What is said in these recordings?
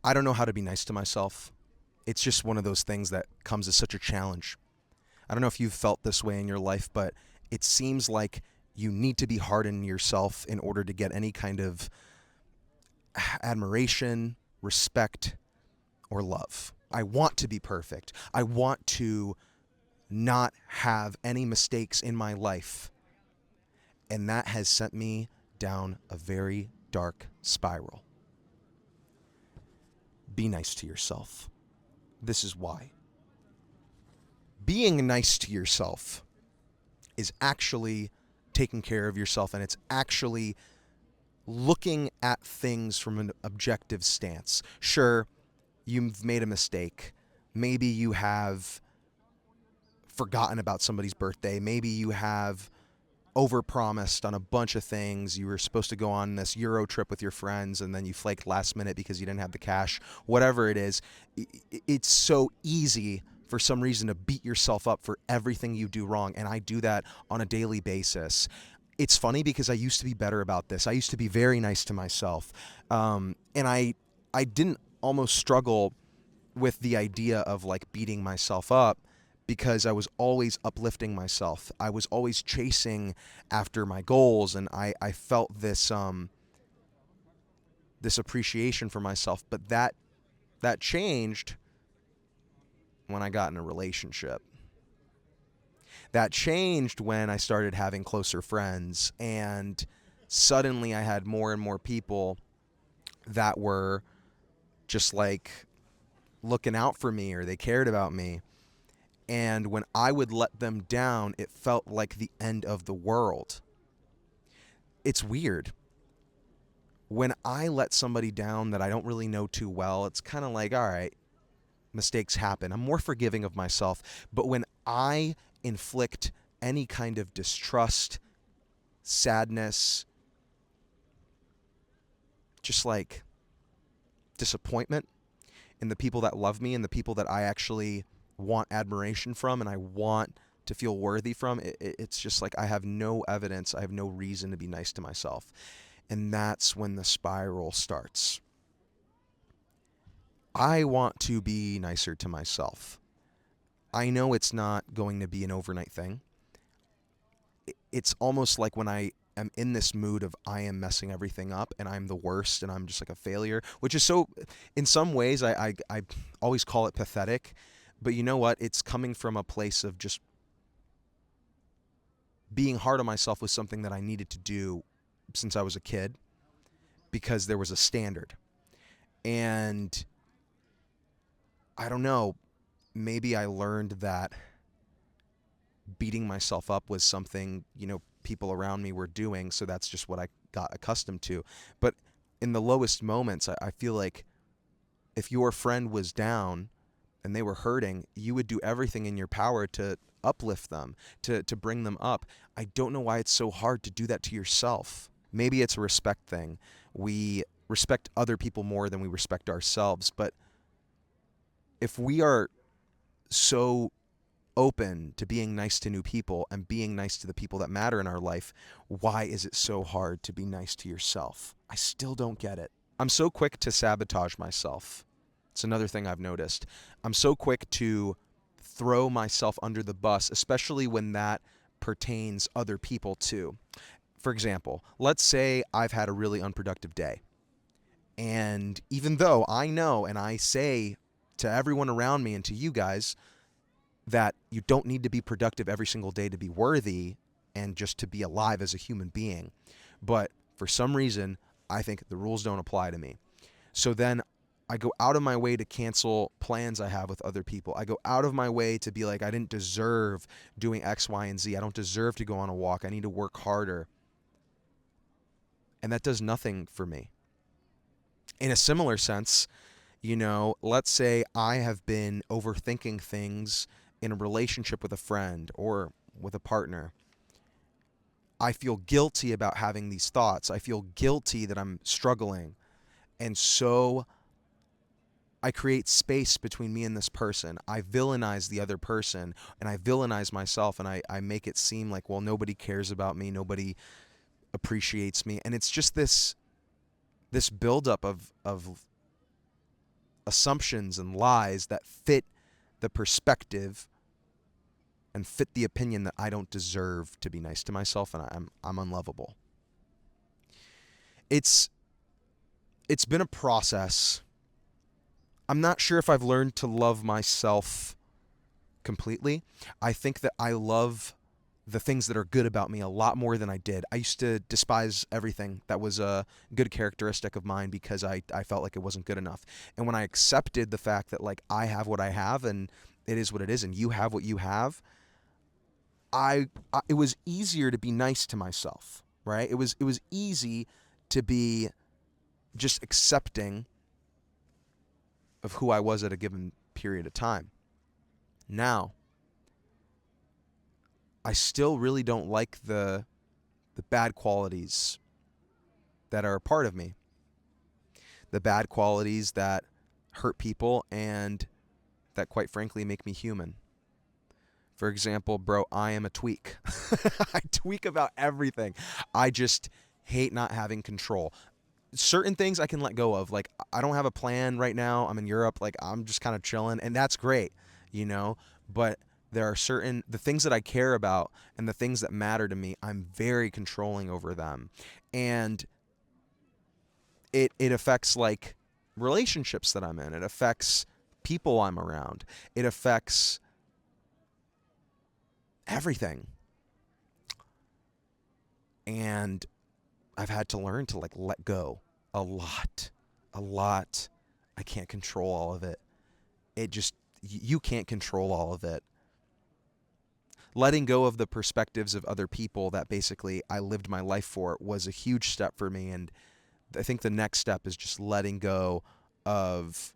I don't know how to be nice to myself. It's just one of those things that comes as such a challenge. I don't know if you've felt this way in your life, but it seems like you need to be hard on yourself in order to get any kind of admiration, respect, or love. I want to be perfect. I want to not have any mistakes in my life. And that has sent me down a very dark spiral. Be nice to yourself. This is why. Being nice to yourself is actually taking care of yourself, and it's actually looking at things from an objective stance. Sure, you've made a mistake. Maybe you have forgotten about somebody's birthday. Maybe you have overpromised on a bunch of things. You were supposed to go on this Euro trip with your friends and then you flaked last minute because you didn't have the cash. Whatever it is, it's so easy for some reason to beat yourself up for everything you do wrong, and I do that on a daily basis. It's funny because I used to be better about this. I used to be very nice to myself, and I didn't almost struggle with the idea of like beating myself up because I was always uplifting myself. I was always chasing after my goals, and I felt this appreciation for myself. But that changed when I got in a relationship. That changed when I started having closer friends, and suddenly I had more and more people that were just like looking out for me, or they cared about me. And when I would let them down, it felt like the end of the world. It's weird. When I let somebody down that I don't really know too well, it's kind of like, all right, mistakes happen. I'm more forgiving of myself. But when I inflict any kind of distrust, sadness, just like disappointment in the people that love me and the people that I actually want admiration from and I want to feel worthy from, it's just like I have no evidence, I have no reason to be nice to myself. And that's when the spiral starts. I want to be nicer to myself. I know it's not going to be an overnight thing. It's almost like when I am in this mood of I am messing everything up and I'm the worst and I'm just like a failure, which is so, in some ways, I always call it pathetic. But you know what? It's coming from a place of just being hard on myself was something that I needed to do since I was a kid because there was a standard. And I don't know, maybe I learned that beating myself up was something, people around me were doing, so that's just what I got accustomed to. But in the lowest moments, I feel like if your friend was down and they were hurting, you would do everything in your power to uplift them, to bring them up. I don't know why it's so hard to do that to yourself. Maybe it's a respect thing. We respect other people more than we respect ourselves. But if we are so open to being nice to new people and being nice to the people that matter in our life, why is it so hard to be nice to yourself? I still don't get it. I'm so quick to sabotage myself. It's another thing I've noticed. I'm so quick to throw myself under the bus, especially when that pertains other people too. For example, let's say I've had a really unproductive day. And even though I know and I say to everyone around me and to you guys that you don't need to be productive every single day to be worthy and just to be alive as a human being, but for some reason, I think the rules don't apply to me. So then I go out of my way to cancel plans I have with other people. I go out of my way to be like, I didn't deserve doing X, Y, and Z. I don't deserve to go on a walk. I need to work harder. And that does nothing for me. In a similar sense, let's say I have been overthinking things in a relationship with a friend or with a partner. I feel guilty about having these thoughts. I feel guilty that I'm struggling. And so I create space between me and this person. I villainize the other person and I villainize myself, and I make it seem like, well, nobody cares about me. Nobody appreciates me. And it's just this buildup of assumptions and lies that fit the perspective and fit the opinion that I don't deserve to be nice to myself and I'm unlovable. It's been a process. I'm not sure if I've learned to love myself completely. I think that I love the things that are good about me a lot more than I did. I used to despise everything that was a good characteristic of mine because I felt like it wasn't good enough. And when I accepted the fact that like I have what I have and it is what it is and you have what you have, I it was easier to be nice to myself, right? It was easy to be just accepting of who I was at a given period of time. Now, I still really don't like the bad qualities that are a part of me. The bad qualities that hurt people and that quite frankly make me human. For example, bro, I am a tweak. I tweak about everything. I just hate not having control. Certain things I can let go of. Like, I don't have a plan right now. I'm in Europe. Like, I'm just kind of chilling, and that's great, you know? But there are the things that I care about and the things that matter to me, I'm very controlling over them. And it affects, like, relationships that I'm in. It affects people I'm around. It affects everything. And I've had to learn to like let go a lot. A lot. I can't control all of it. You can't control all of it. Letting go of the perspectives of other people that basically I lived my life for was a huge step for me. And I think the next step is just letting go of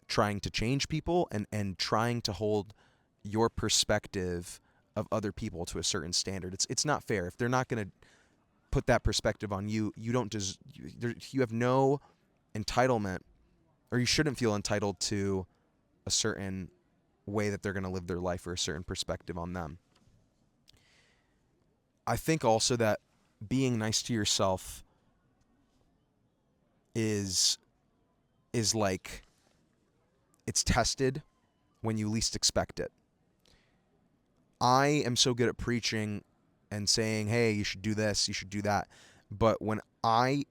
trying to change people and trying to hold your perspective of other people to a certain standard. It's not fair. If they're not going to put that perspective on you, you have no entitlement, or you shouldn't feel entitled to a certain way that they're going to live their life or a certain perspective on them. I think also that being nice to yourself is like it's tested when you least expect it. I am so good at preaching and saying, hey, you should do this, you should do that. But when I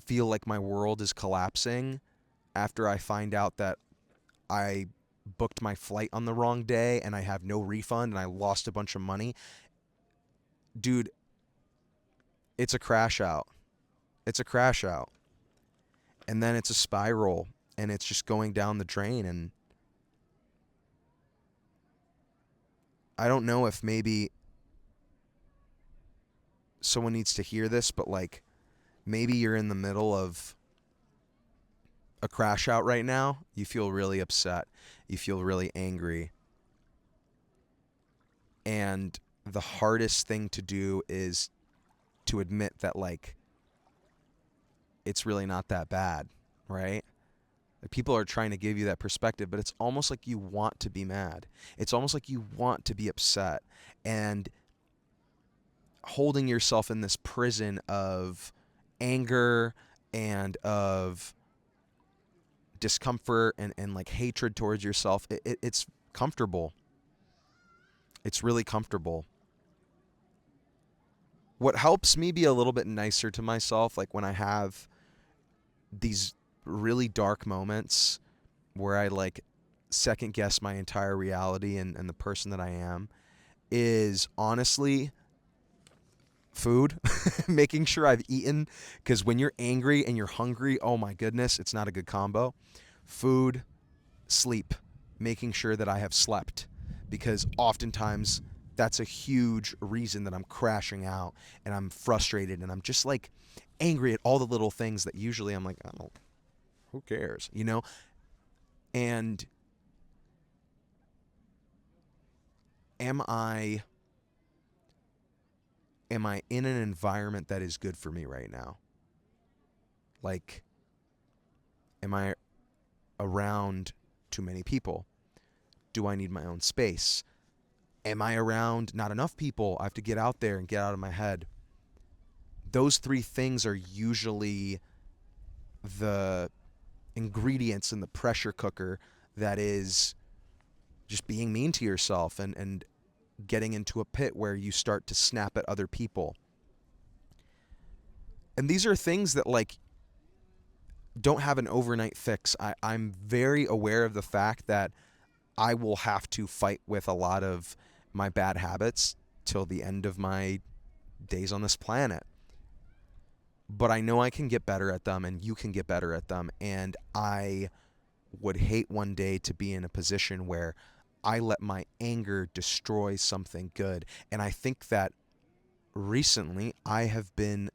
feel like my world is collapsing after I find out that I booked my flight on the wrong day and I have no refund and I lost a bunch of money, dude, it's a crash out. It's a crash out. And then it's a spiral and it's just going down the drain. And I don't know if maybe someone needs to hear this, but like maybe you're in the middle of a crash out right now. You feel really upset. You feel really angry. And the hardest thing to do is to admit that like it's really not that bad, right? Like people are trying to give you that perspective, but it's almost like you want to be mad. It's almost like you want to be upset and holding yourself in this prison of anger and of discomfort and like hatred towards yourself. It's comfortable. It's really comfortable. What helps me be a little bit nicer to myself, like when I have these really dark moments where I like second guess my entire reality and the person that I am, is honestly food. Making sure I've eaten, because when you're angry and you're hungry, oh my goodness, it's not a good combo. Food, sleep, making sure that I have slept, because oftentimes that's a huge reason that I'm crashing out and I'm frustrated and I'm just like angry at all the little things that usually I'm like, oh, who cares, you know? And am I in an environment that is good for me right now? Like, am I around too many people? Do I need my own space? Am I around not enough people? I have to get out there and get out of my head. Those three things are usually the ingredients in the pressure cooker that is just being mean to yourself and getting into a pit where you start to snap at other people. And these are things that like don't have an overnight fix. I'm very aware of the fact that I will have to fight with a lot of my bad habits till the end of my days on this planet. But I know I can get better at them, and you can get better at them. And I would hate one day to be in a position where I let my anger destroy something good. And I think that recently I have been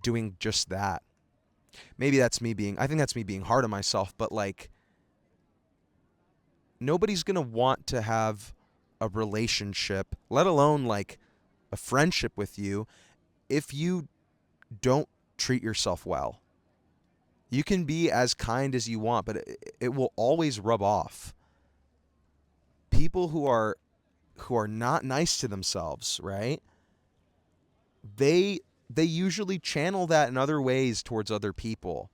doing just that. Maybe I think that's me being hard on myself, but like, nobody's going to want to have a relationship, let alone like a friendship with you, if you don't treat yourself well. You can be as kind as you want, but it will always rub off. People who are not nice to themselves, right? They usually channel that in other ways towards other people.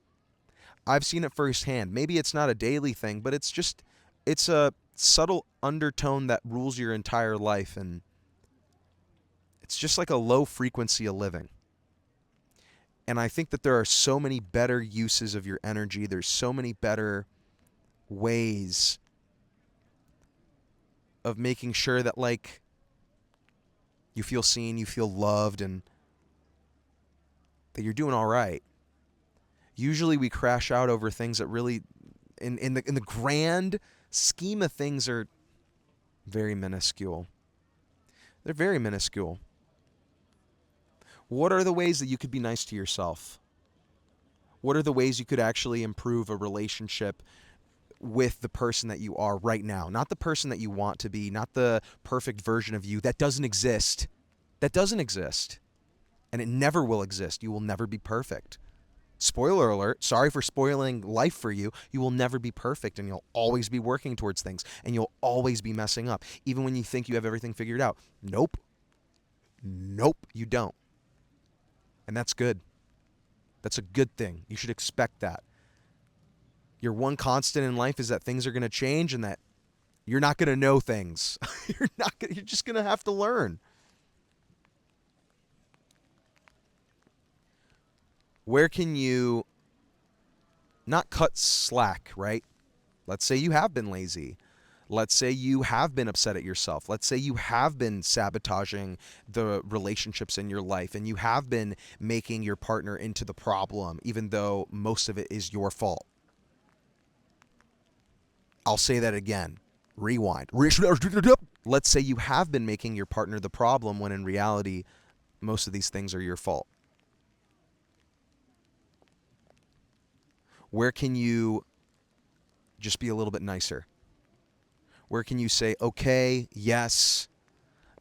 I've seen it firsthand. Maybe it's not a daily thing, but it's a subtle undertone that rules your entire life, and it's just like a low frequency of living. And I think that there are so many better uses of your energy. There's so many better ways of making sure that like you feel seen, you feel loved, and that you're doing all right. Usually we crash out over things that really in the grand scheme of things are very minuscule. They're very minuscule. What are the ways that you could be nice to yourself? What are the ways you could actually improve a relationship with the person that you are right now? Not the person that you want to be, not the perfect version of you. That doesn't exist. That doesn't exist. And it never will exist. You will never be perfect. Spoiler alert, sorry for spoiling life for you. You will never be perfect, and you'll always be working towards things, and you'll always be messing up, even when you think you have everything figured out. Nope. Nope, you don't. And that's good. That's a good thing. You should expect that. Your one constant in life is that things are going to change and that you're not going to know things. You're just going to have to learn. Where can you not cut slack, right? Let's say you have been lazy. Let's say you have been upset at yourself. Let's say you have been sabotaging the relationships in your life, and you have been making your partner into the problem, even though most of it is your fault. I'll say that again. Rewind. Let's say you have been making your partner the problem when in reality, most of these things are your fault. Where can you just be a little bit nicer? Where can you say, okay, yes,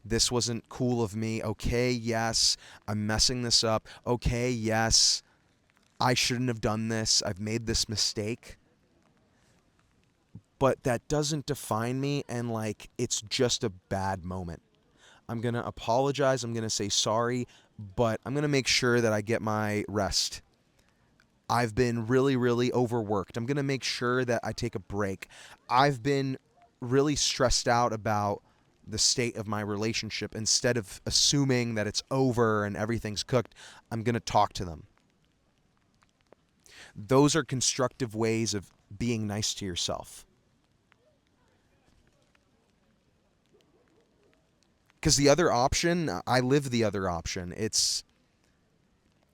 this wasn't cool of me. Okay, yes, I'm messing this up. Okay, yes, I shouldn't have done this. I've made this mistake. But that doesn't define me, and like, it's just a bad moment. I'm going to apologize. I'm going to say sorry, but I'm going to make sure that I get my rest. I've been really, really overworked. I'm going to make sure that I take a break. I've been really stressed out about the state of my relationship. Instead of assuming that it's over and everything's cooked, I'm going to talk to them. Those are constructive ways of being nice to yourself. Because the other option, I live the other option. It's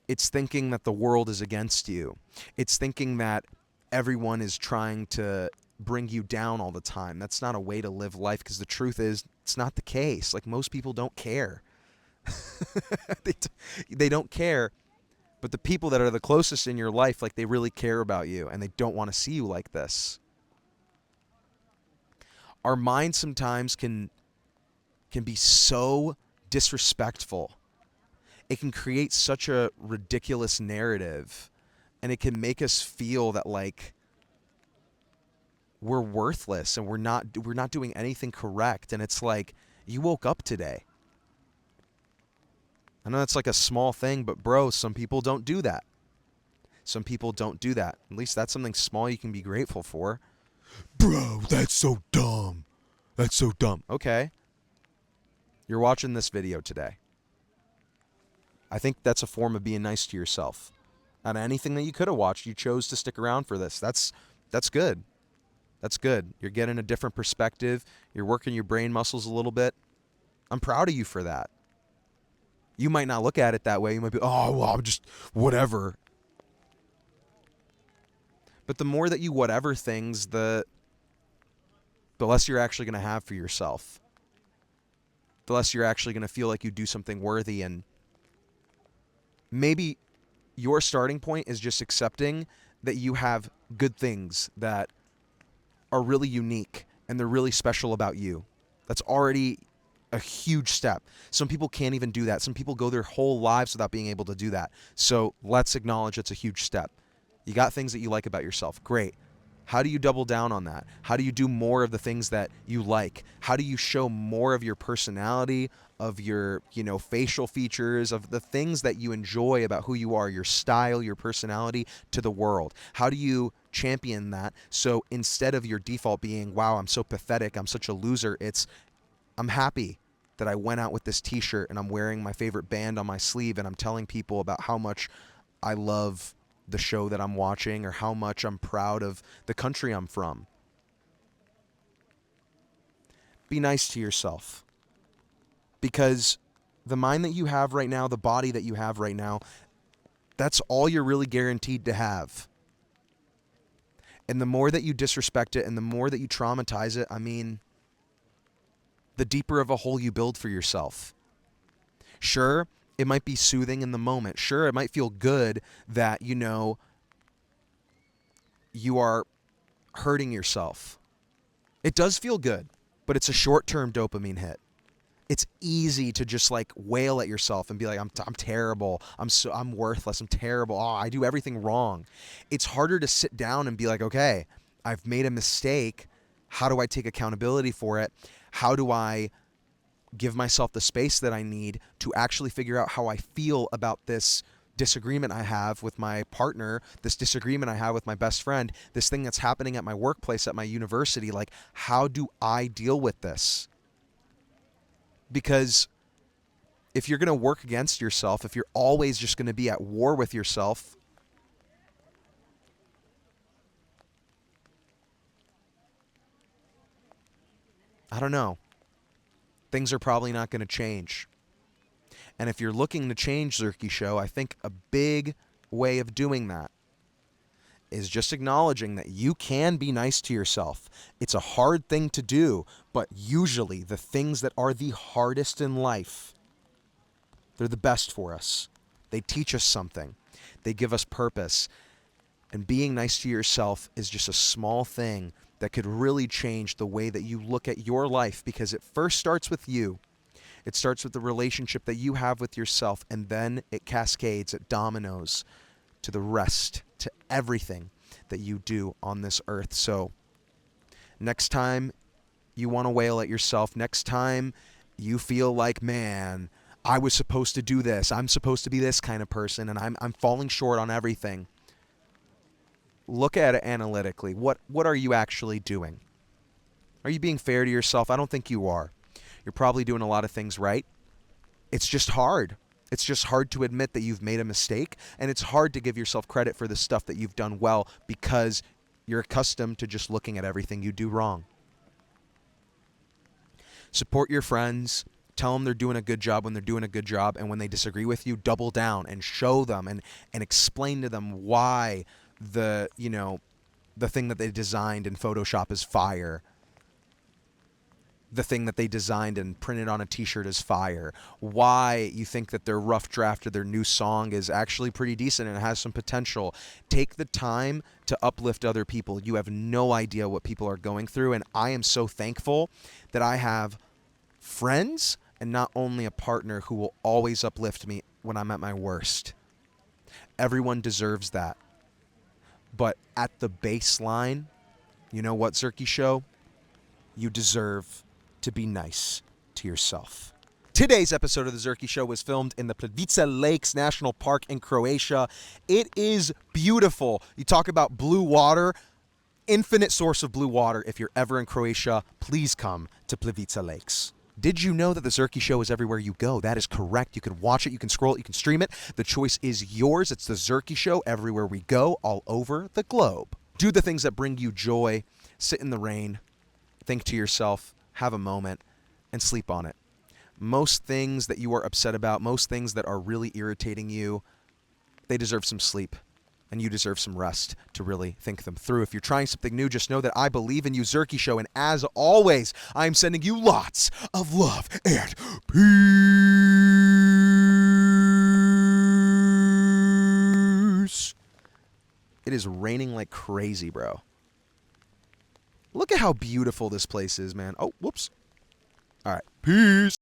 thinking that the world is against you. It's thinking that everyone is trying to bring you down all the time. That's not a way to live life, because the truth is, it's not the case. Like, most people don't care. They don't care. But the people that are the closest in your life, like, they really care about you, and they don't want to see you like this. Our mind sometimes can be so disrespectful. It can create such a ridiculous narrative, and it can make us feel that like we're worthless and we're not doing anything correct. And it's like, you woke up today. I know that's like a small thing, but bro, some people don't do that. Some people don't do that. At least that's something small you can be grateful for. Bro, that's so dumb. That's so dumb. Okay. You're watching this video today. I think that's a form of being nice to yourself. Out of anything that you could have watched, you chose to stick around for this. That's good. That's good. You're getting a different perspective. You're working your brain muscles a little bit. I'm proud of you for that. You might not look at it that way. You might be, oh, well, I'm just whatever. But the more that you whatever things, the less you're actually going to have for yourself. The less you're actually going to feel like you do something worthy. And maybe your starting point is just accepting that you have good things that are really unique and they're really special about you. That's already a huge step. Some people can't even do that. Some people go their whole lives without being able to do that. So let's acknowledge it's a huge step. You got things that you like about yourself. Great. How do you double down on that? How do you do more of the things that you like? How do you show more of your personality, of your, facial features, of the things that you enjoy about who you are, your style, your personality to the world? How do you champion that? So instead of your default being, wow, I'm so pathetic, I'm such a loser, it's, I'm happy that I went out with this t-shirt and I'm wearing my favorite band on my sleeve and I'm telling people about how much I love the show that I'm watching or how much I'm proud of the country I'm from. Be nice to yourself. Because the mind that you have right now, the body that you have right now, that's all you're really guaranteed to have. And the more that you disrespect it and the more that you traumatize it, the deeper of a hole you build for yourself. Sure, it might be soothing in the moment. Sure, it might feel good that, you are hurting yourself. It does feel good, but it's a short-term dopamine hit. It's easy to just wail at yourself and be like, I'm terrible. I'm worthless. I'm terrible. Oh, I do everything wrong. It's harder to sit down and be like, okay, I've made a mistake. How do I take accountability for it? How do I give myself the space that I need to actually figure out how I feel about this disagreement I have with my partner, this disagreement I have with my best friend, this thing that's happening at my workplace, at my university? How do I deal with this? Because if you're going to work against yourself, if you're always just going to be at war with yourself, I don't know. Things are probably not going to change. And if you're looking to change, Zerky Show, I think a big way of doing that is just acknowledging that you can be nice to yourself. It's a hard thing to do, but usually the things that are the hardest in life, they're the best for us. They teach us something. They give us purpose. And being nice to yourself is just a small thing that could really change the way that you look at your life, because it first starts with you. It starts with the relationship that you have with yourself, and then it cascades, it dominoes to the rest, to everything that you do on this earth. So next time you want to wail at yourself, next time you feel like, man, I was supposed to do this, I'm supposed to be this kind of person, and I'm falling short on everything, look at it analytically. What are you actually doing? Are you being fair to yourself? I don't think you are. You're probably doing a lot of things right. It's just hard. It's just hard to admit that you've made a mistake, and it's hard to give yourself credit for the stuff that you've done well because you're accustomed to just looking at everything you do wrong. Support your friends. Tell them they're doing a good job when they're doing a good job, and when they disagree with you, double down and show them and explain to them why the thing that they designed in Photoshop is fire. The thing that they designed and printed on a t-shirt is fire. Why you think that their rough draft of their new song is actually pretty decent and has some potential. Take the time to uplift other people. You have no idea what people are going through, and I am so thankful that I have friends and not only a partner who will always uplift me when I'm at my worst. Everyone deserves that. But at the baseline, you know what, Zerky Show? You deserve to be nice to yourself. Today's episode of The Zerky Show was filmed in the Plitvice Lakes National Park in Croatia. It is beautiful. You talk about blue water, infinite source of blue water. If you're ever in Croatia, please come to Plitvice Lakes. Did you know that The Zerky Show is everywhere you go? That is correct. You can watch it, you can scroll it, you can stream it. The choice is yours. It's The Zerky Show everywhere we go, all over the globe. Do the things that bring you joy. Sit in the rain. Think to yourself. Have a moment. And sleep on it. Most things that you are upset about, most things that are really irritating you, they deserve some sleep. And you deserve some rest to really think them through. If you're trying something new, just know that I believe in you, Zerky Show. And as always, I'm sending you lots of love and peace. It is raining like crazy, bro. Look at how beautiful this place is, man. Oh, whoops. All right. Peace.